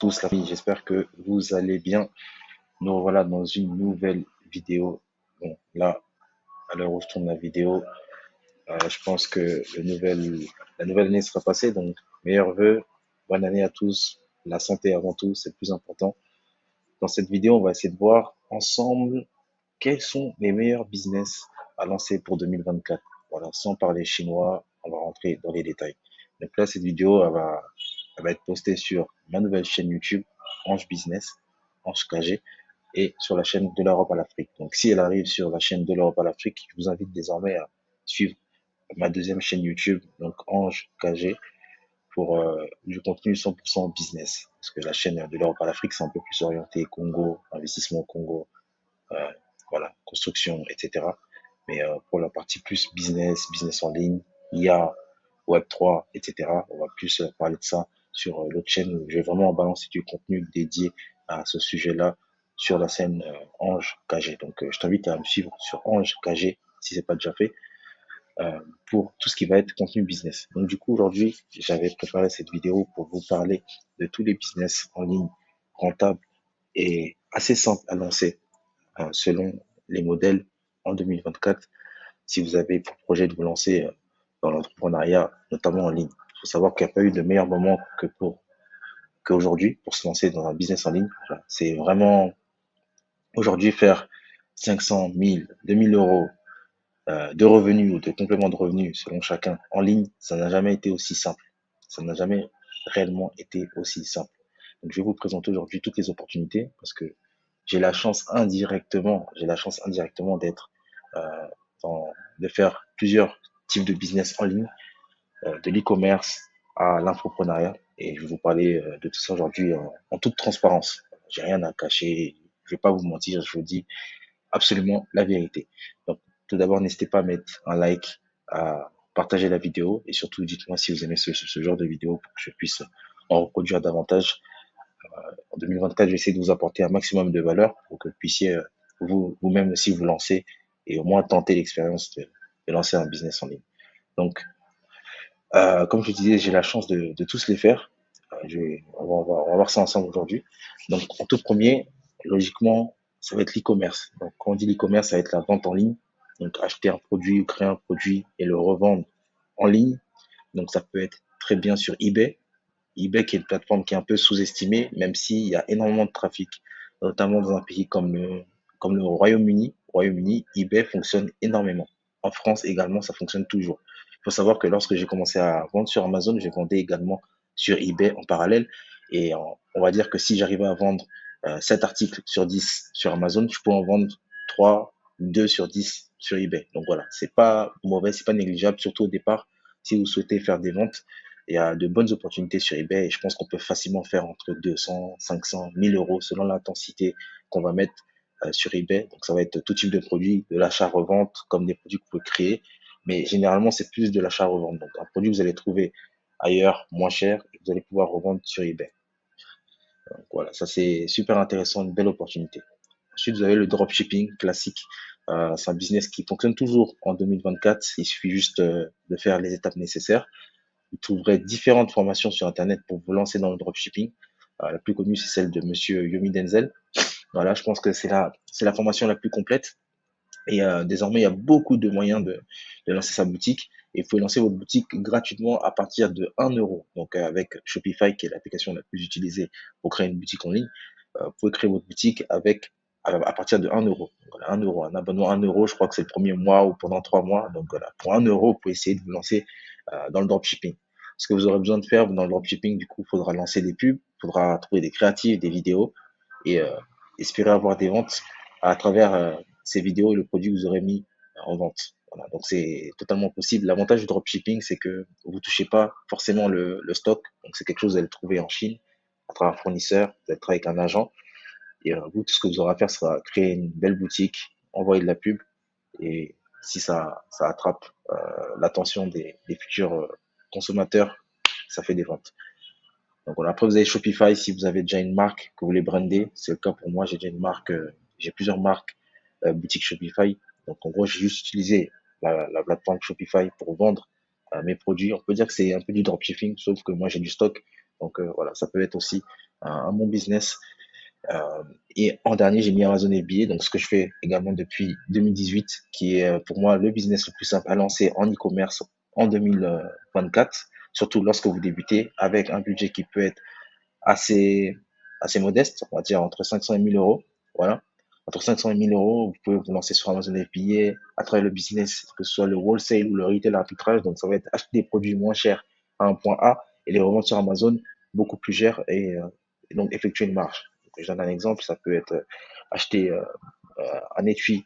tous la famille, j'espère que vous allez bien. Nous voilà dans une nouvelle vidéo. Bon, là, à l'heure où je tourne la vidéo, je pense que la nouvelle année sera passée, donc meilleurs vœux, bonne année à tous. La santé avant tout, c'est le plus important. Dans cette vidéo, on va essayer de voir ensemble quels sont les meilleurs business à lancer pour 2024. Voilà, sans parler chinois, on va rentrer dans les détails. Donc là, cette vidéo, elle va être postée sur ma nouvelle chaîne YouTube, Ange Business, Ange KG, et sur la chaîne de l'Europe à l'Afrique. Donc si elle arrive sur la chaîne de l'Europe à l'Afrique, je vous invite désormais à suivre ma deuxième chaîne YouTube, donc Ange KG, pour du contenu 100% business. Parce que la chaîne de l'Europe à l'Afrique, c'est un peu plus orienté Congo, investissement au Congo, euh, voilà, construction, etc. Mais pour la partie plus business, business en ligne, IA, Web3, etc., on va plus parler de ça sur l'autre chaîne où je vais vraiment balancer du contenu dédié à ce sujet-là sur la scène Ange KG. Donc je t'invite à me suivre sur Ange KG si c'est pas déjà fait pour tout ce qui va être contenu business. Donc du coup aujourd'hui j'avais préparé cette vidéo pour vous parler de tous les business en ligne rentables et assez simples à lancer selon les modèles en 2024 si vous avez pour projet de vous lancer dans l'entrepreneuriat, notamment en ligne. Il faut savoir qu'il n'y a pas eu de meilleur moment qu'aujourd'hui pour se lancer dans un business en ligne. Voilà. C'est vraiment aujourd'hui faire 500, 1000, 2000 euros de revenus ou de compléments de revenus selon chacun en ligne, ça n'a jamais été aussi simple. Ça n'a jamais réellement été aussi simple. Donc, je vais vous présenter aujourd'hui toutes les opportunités parce que j'ai la chance indirectement d'être, euh, de faire plusieurs types de business en ligne, de l'e-commerce à l'infoprenariat. Et je vais vous parler de tout ça aujourd'hui en toute transparence. J'ai rien à cacher. Je vais pas vous mentir. Je vous dis absolument la vérité. Donc, tout d'abord, n'hésitez pas à mettre un like, à partager la vidéo et surtout, dites-moi si vous aimez ce genre de vidéo pour que je puisse en reproduire davantage. En 2024, je vais essayer de vous apporter un maximum de valeur pour que vous puissiez vous-même aussi vous lancer et au moins tenter l'expérience de lancer un business en ligne. Donc, comme je disais, j'ai la chance de tous les faire. On va voir ça ensemble aujourd'hui. Donc, en tout premier, logiquement, ça va être l'e-commerce. Donc, quand on dit l'e-commerce, ça va être la vente en ligne. Donc, acheter un produit ou créer un produit et le revendre en ligne. Donc, ça peut être très bien sur eBay. eBay qui est une plateforme qui est un peu sous-estimée, même s'il y a énormément de trafic, notamment dans un pays comme le Royaume-Uni. Au Royaume-Uni, eBay fonctionne énormément. En France également, ça fonctionne toujours. Il faut savoir que lorsque j'ai commencé à vendre sur Amazon, je vendais également sur eBay en parallèle. Et on va dire que si j'arrivais à vendre 7 articles sur 10 sur Amazon, je peux en vendre 3, 2 sur 10 sur eBay. Donc voilà, c'est pas mauvais, c'est pas négligeable, surtout au départ, si vous souhaitez faire des ventes. Il y a de bonnes opportunités sur eBay et je pense qu'on peut facilement faire entre 200, 500, 1000 euros selon l'intensité qu'on va mettre sur eBay. Donc ça va être tout type de produits, de l'achat-revente comme des produits que vous pouvez créer. Mais généralement, c'est plus de l'achat-revente. Donc un produit que vous allez trouver ailleurs moins cher et que vous allez pouvoir revendre sur eBay. Donc voilà, ça c'est super intéressant, une belle opportunité. Ensuite, vous avez le dropshipping classique. C'est un business qui fonctionne toujours en 2024. Il suffit juste de faire les étapes nécessaires. Vous trouverez différentes formations sur Internet pour vous lancer dans le dropshipping. La plus connue, c'est celle de Monsieur Yomi Denzel. Voilà, je pense que c'est la formation la plus complète. Et désormais, il y a beaucoup de moyens de lancer sa boutique. Et vous pouvez lancer votre boutique gratuitement à partir de 1 euro. Donc, avec Shopify, qui est l'application la plus utilisée pour créer une boutique en ligne, vous pouvez créer votre boutique à partir de 1 euro. Donc, voilà, 1 euro, un abonnement 1 euro, je crois que c'est le premier mois ou pendant 3 mois. Donc, voilà, pour 1 euro, vous pouvez essayer de vous lancer dans le dropshipping. Ce que vous aurez besoin de faire dans le dropshipping, du coup, il faudra lancer des pubs, il faudra trouver des créatifs, des vidéos et espérer avoir des ventes à travers ces vidéos et le produit que vous aurez mis en vente. Voilà, donc c'est totalement possible. L'avantage du dropshipping, c'est que vous touchez pas forcément le stock. Donc c'est quelque chose que vous allez trouver en Chine à travers un fournisseur, vous allez travailler avec un agent. Et vous, tout ce que vous aurez à faire sera créer une belle boutique, envoyer de la pub. Et si ça attrape l'attention des futurs consommateurs, ça fait des ventes. Donc voilà, après vous avez Shopify si vous avez déjà une marque que vous voulez brander. C'est le cas pour moi, j'ai déjà une marque, j'ai plusieurs marques boutique Shopify. Donc en gros, j'ai juste utilisé la plateforme Shopify pour vendre mes produits. On peut dire que c'est un peu du dropshipping, sauf que moi j'ai du stock. Donc voilà, ça peut être aussi un bon business. Et en dernier, j'ai mis Amazon FBA, donc ce que je fais également depuis 2018, qui est pour moi le business le plus simple à lancer en e-commerce en 2024, surtout lorsque vous débutez avec un budget qui peut être assez, assez modeste, on va dire entre 500 et 1000 euros. Voilà. Entre 500 et 1000 euros, vous pouvez vous lancer sur Amazon FBA à travers le business, que ce soit le wholesale ou le retail arbitrage. Donc, ça va être acheter des produits moins chers à un point A et les revendre sur Amazon beaucoup plus cher et donc effectuer une marge. Donc, je donne un exemple, ça peut être acheter un étui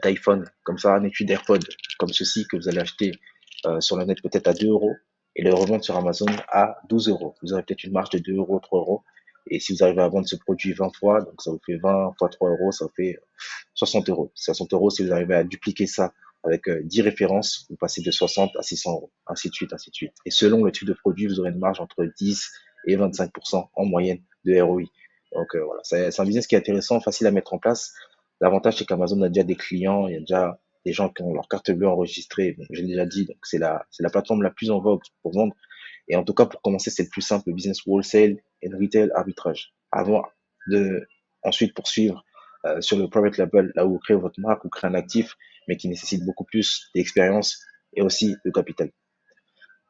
d'iPhone, comme ça, un étui d'AirPod, comme ceci, que vous allez acheter sur le net peut-être à 2 euros et le revendre sur Amazon à 12 euros. Vous aurez peut-être une marge de 2 euros, 3 euros. Et si vous arrivez à vendre ce produit 20 fois, donc ça vous fait 20 fois 3 euros, ça vous fait 60 euros. 60 euros, si vous arrivez à dupliquer ça avec 10 références, vous passez de 60 à 600 euros, ainsi de suite, ainsi de suite. Et selon le type de produit, vous aurez une marge entre 10 et 25% en moyenne de ROI. Donc voilà, c'est un business qui est intéressant, facile à mettre en place. L'avantage, c'est qu'Amazon a déjà des clients, il y a déjà des gens qui ont leur carte bleue enregistrée. Donc, j'ai déjà dit, donc c'est la plateforme la plus en vogue pour vendre. Et en tout cas, pour commencer, c'est le plus simple, le business wholesale et le retail arbitrage. Avant de ensuite poursuivre sur le private label, là où vous créez votre marque, vous créez un actif, mais qui nécessite beaucoup plus d'expérience et aussi de capital.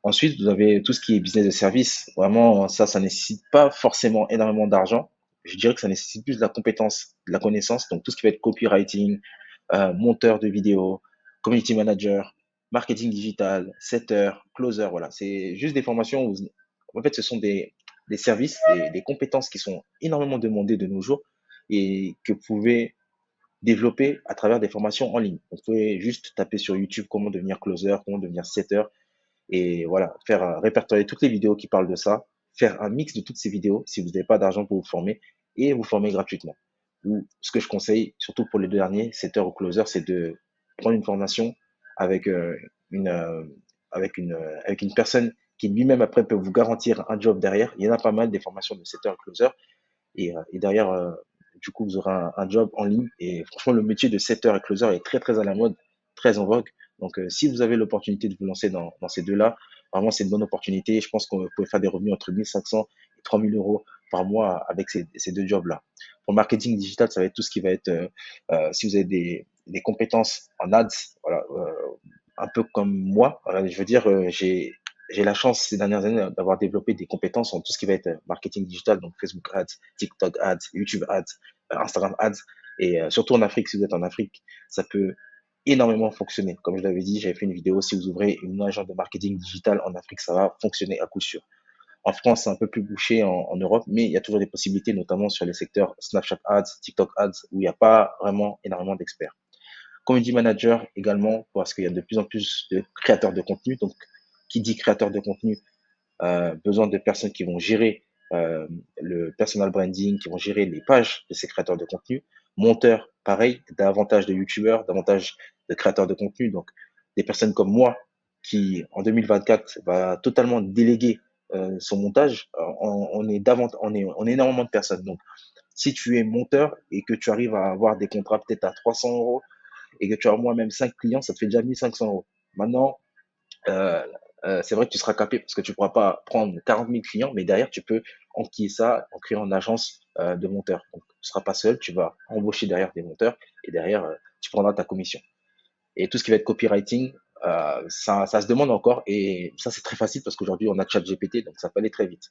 Ensuite, vous avez tout ce qui est business de service. Vraiment, ça nécessite pas forcément énormément d'argent. Je dirais que ça nécessite plus de la compétence, de la connaissance. Donc, tout ce qui va être copywriting, monteur de vidéos, community manager, marketing digital, setter, closer. Voilà, c'est juste des formations où, en fait, ce sont des services, des compétences qui sont énormément demandées de nos jours et que vous pouvez développer à travers des formations en ligne. Vous pouvez juste taper sur YouTube comment devenir closer, comment devenir setter et voilà, faire répertorier toutes les vidéos qui parlent de ça, faire un mix de toutes ces vidéos si vous n'avez pas d'argent pour vous former et vous former gratuitement. Ou ce que je conseille, surtout pour les deux derniers, setter ou closer, c'est de prendre une formation avec une avec une personne qui lui-même après peut vous garantir un job derrière. Il y en a pas mal des formations de setter et closer et derrière du coup vous aurez un job en ligne et franchement le métier de setter et closer est très très à la mode, très en vogue. Donc si vous avez l'opportunité de vous lancer dans ces deux-là, vraiment c'est une bonne opportunité. Je pense que vous pouvez faire des revenus entre 1500 et 3000 euros par mois avec ces deux jobs-là. Pour le marketing digital, ça va être tout ce qui va être si vous avez des compétences en ads, voilà, un peu comme moi, voilà, je veux dire, j'ai la chance ces dernières années d'avoir développé des compétences en tout ce qui va être marketing digital, donc Facebook Ads, TikTok Ads, YouTube Ads, Instagram Ads, et surtout en Afrique, si vous êtes en Afrique, ça peut énormément fonctionner. Comme je l'avais dit, j'avais fait une vidéo, si vous ouvrez une agence de marketing digital en Afrique, ça va fonctionner à coup sûr. En France, c'est un peu plus bouché en Europe, mais il y a toujours des possibilités, notamment sur les secteurs Snapchat Ads, TikTok Ads, où il n'y a pas vraiment énormément d'experts. Community manager également, parce qu'il y a de plus en plus de créateurs de contenu. Donc, qui dit créateur de contenu, besoin de personnes qui vont gérer le personal branding, qui vont gérer les pages de ces créateurs de contenu. Monteur, pareil, davantage de youtubeurs, davantage de créateurs de contenu. Donc, des personnes comme moi qui, en 2024, va totalement déléguer son montage. On est énormément de personnes. Donc, si tu es monteur et que tu arrives à avoir des contrats peut-être à 300 euros et que tu as moi-même 5 clients, ça te fait déjà 1500 euros. Maintenant, euh, c'est vrai que tu seras capé parce que tu ne pourras pas prendre 40 000 clients, mais derrière, tu peux enquiller ça en créant une agence de monteurs. Donc, tu ne seras pas seul, tu vas embaucher derrière des monteurs et derrière, tu prendras ta commission. Et tout ce qui va être copywriting, ça se demande encore et ça, c'est très facile parce qu'aujourd'hui, on a ChatGPT, donc ça peut aller très vite.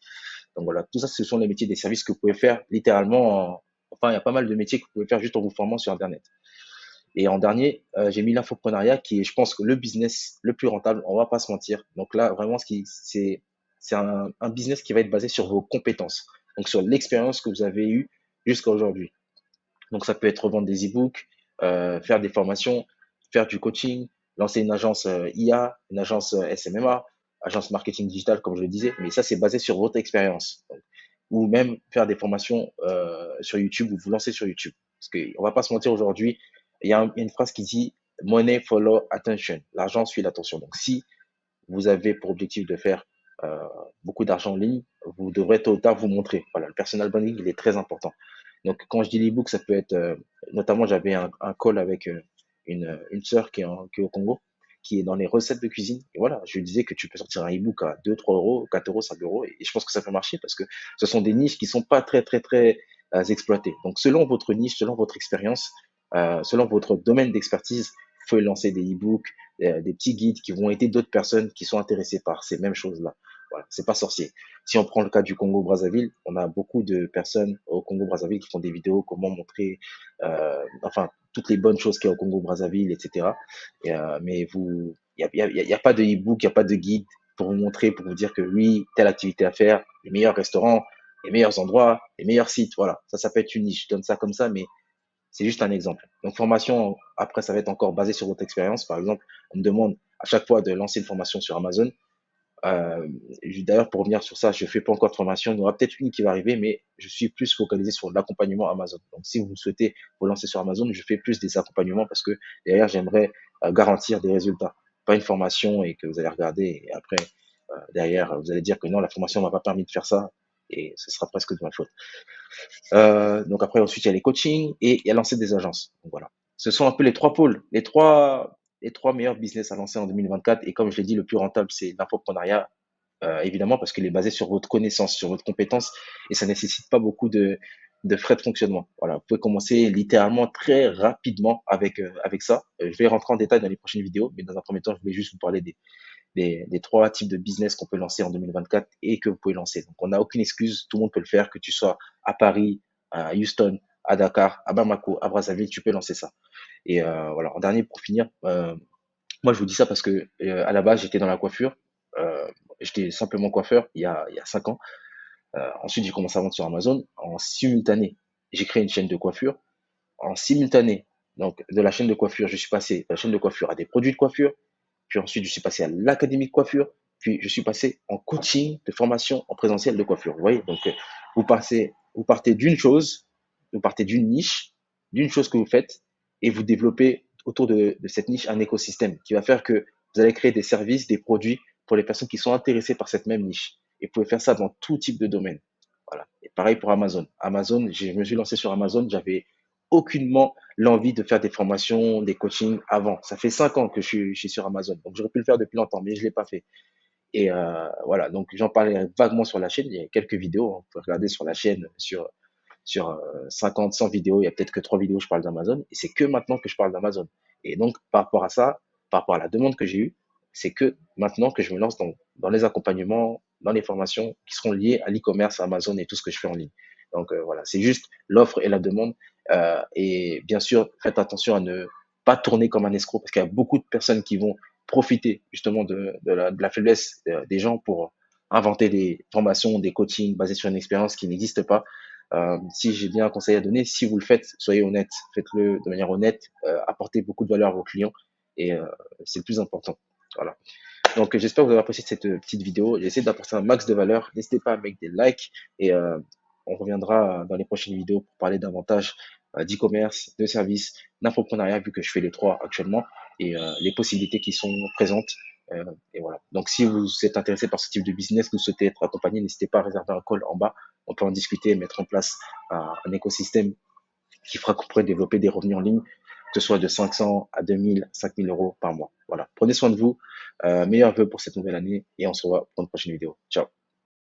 Donc voilà, tout ça, ce sont les métiers des services que vous pouvez faire littéralement. Enfin, il y a pas mal de métiers que vous pouvez faire juste en vous formant sur Internet. Et en dernier, j'ai mis l'infoprenariat qui est, je pense, que le business le plus rentable. On va pas se mentir. Donc là, vraiment, c'est un business qui va être basé sur vos compétences. Donc sur l'expérience que vous avez eue jusqu'à aujourd'hui. Donc ça peut être revendre des e-books, faire des formations, faire du coaching, lancer une agence IA, une agence SMMA, agence marketing digital, comme je le disais. Mais ça, c'est basé sur votre expérience. Donc, ou même faire des formations sur YouTube ou vous lancer sur YouTube. Parce qu'on va pas se mentir aujourd'hui, il y a une phrase qui dit money follow attention. L'argent suit l'attention. Donc, si vous avez pour objectif de faire euh, beaucoup d'argent en ligne, vous devrez tôt ou tard vous montrer. Voilà, le personal branding, il est très important. Donc, quand je dis l'ebook, ça peut être, notamment, j'avais un call avec une sœur qui est au Congo qui est dans les recettes de cuisine. Et voilà, je lui disais que tu peux sortir un e-book à 2, 3 euros, 4 euros, 5 euros. Et je pense que ça peut marcher parce que ce sont des niches qui sont pas très exploitées. Donc, selon votre niche, selon votre expérience, selon votre domaine d'expertise, vous pouvez lancer des e-books, des petits guides qui vont aider d'autres personnes qui sont intéressées par ces mêmes choses-là. Voilà, c'est pas sorcier. Si on prend le cas du Congo-Brazzaville, on a beaucoup de personnes au Congo-Brazzaville qui font des vidéos, comment montrer, enfin, toutes les bonnes choses qu'il y a au Congo-Brazzaville, etc. Mais il y a pas de e-book, il n'y a pas de guide pour vous montrer, pour vous dire que oui, telle activité à faire, les meilleurs restaurants, les meilleurs endroits, les meilleurs sites, voilà. Ça peut être une niche. Je donne ça comme ça, mais c'est juste un exemple. Donc, formation, après, ça va être encore basé sur votre expérience. Par exemple, on me demande à chaque fois de lancer une formation sur Amazon. Euh, D'ailleurs, pour revenir sur ça, je fais pas encore de formation. Il y aura peut-être une qui va arriver, mais je suis plus focalisé sur l'accompagnement Amazon. Donc, si vous souhaitez vous lancer sur Amazon, je fais plus des accompagnements parce que derrière, j'aimerais garantir des résultats. Pas une formation et que vous allez regarder et après, derrière, vous allez dire que non, la formation m'a pas permis de faire ça et ce sera presque de ma faute. Donc après, ensuite, il y a les coachings et il y a lancer des agences. Donc voilà. Ce sont un peu les trois pôles, les trois meilleurs business à lancer en 2024. Et comme je l'ai dit, le plus rentable, c'est l'infoprenariat, évidemment, parce qu'il est basé sur votre connaissance, sur votre compétence et ça nécessite pas beaucoup de frais de fonctionnement. Voilà. Vous pouvez commencer littéralement très rapidement avec ça. Je vais rentrer en détail dans les prochaines vidéos, mais dans un premier temps, je voulais juste vous parler des trois types de business qu'on peut lancer en 2024 et que vous pouvez lancer. Donc, on n'a aucune excuse, tout le monde peut le faire, que tu sois à Paris, à Houston, à Dakar, à Bamako, à Brazzaville, tu peux lancer ça. Et voilà, en dernier, pour finir, moi, je vous dis ça parce que à la base, j'étais dans la coiffure. Euh, J'étais simplement coiffeur il y a 5 ans. Ensuite, j'ai commencé à vendre sur Amazon. En simultané, j'ai créé une chaîne de coiffure. En simultané, donc de la chaîne de coiffure, je suis passé de la chaîne de coiffure à des produits de coiffure. Puis ensuite, je suis passé à l'académie de coiffure. Puis je suis passé en coaching de formation en présentiel de coiffure. Vous voyez, donc vous partez d'une chose, vous partez d'une niche, d'une chose que vous faites, et vous développez autour de cette niche un écosystème qui va faire que vous allez créer des services, des produits pour les personnes qui sont intéressées par cette même niche. Et vous pouvez faire ça dans tout type de domaine. Voilà. Et pareil pour Amazon. Amazon, je me suis lancé sur Amazon, j'avais aucunement l'envie de faire des formations, des coachings avant. Ça fait 5 ans que je suis sur Amazon, donc j'aurais pu le faire depuis longtemps, mais je l'ai pas fait. Et voilà, donc j'en parlais vaguement sur la chaîne. Il y a quelques vidéos, hein. Vous pouvez regarder sur la chaîne sur 50, 100 vidéos. Il y a peut-être que 3 vidéos où je parle d'Amazon. Et c'est que maintenant que je parle d'Amazon. Et donc par rapport à ça, par rapport à la demande que j'ai eue, c'est que maintenant que je me lance dans les accompagnements, dans les formations qui seront liées à l'e-commerce, à Amazon et tout ce que je fais en ligne. Donc voilà, c'est juste l'offre et la demande. Et bien sûr, faites attention à ne pas tourner comme un escroc parce qu'il y a beaucoup de personnes qui vont profiter justement de la faiblesse des gens pour inventer des formations, des coachings basés sur une expérience qui n'existe pas. Si j'ai bien un conseil à donner, si vous le faites, soyez honnête, faites-le de manière honnête, apportez beaucoup de valeur à vos clients et c'est le plus important. Voilà. Donc j'espère que vous avez apprécié cette petite vidéo. J'ai essayé d'apporter un max de valeur. N'hésitez pas à mettre des likes et on reviendra dans les prochaines vidéos pour parler davantage d'e-commerce, de services, d'infoprenariat, vu que je fais les trois actuellement, et les possibilités qui sont présentes. Et voilà. Donc, si vous êtes intéressé par ce type de business, que vous souhaitez être accompagné, n'hésitez pas à réserver un call en bas. On peut en discuter et mettre en place un écosystème qui fera qu'on pourrait développer des revenus en ligne, que ce soit de 500 à 2000, 5000 euros par mois. Voilà. Prenez soin de vous. Meilleurs vœux pour cette nouvelle année et on se revoit pour une prochaine vidéo. Ciao.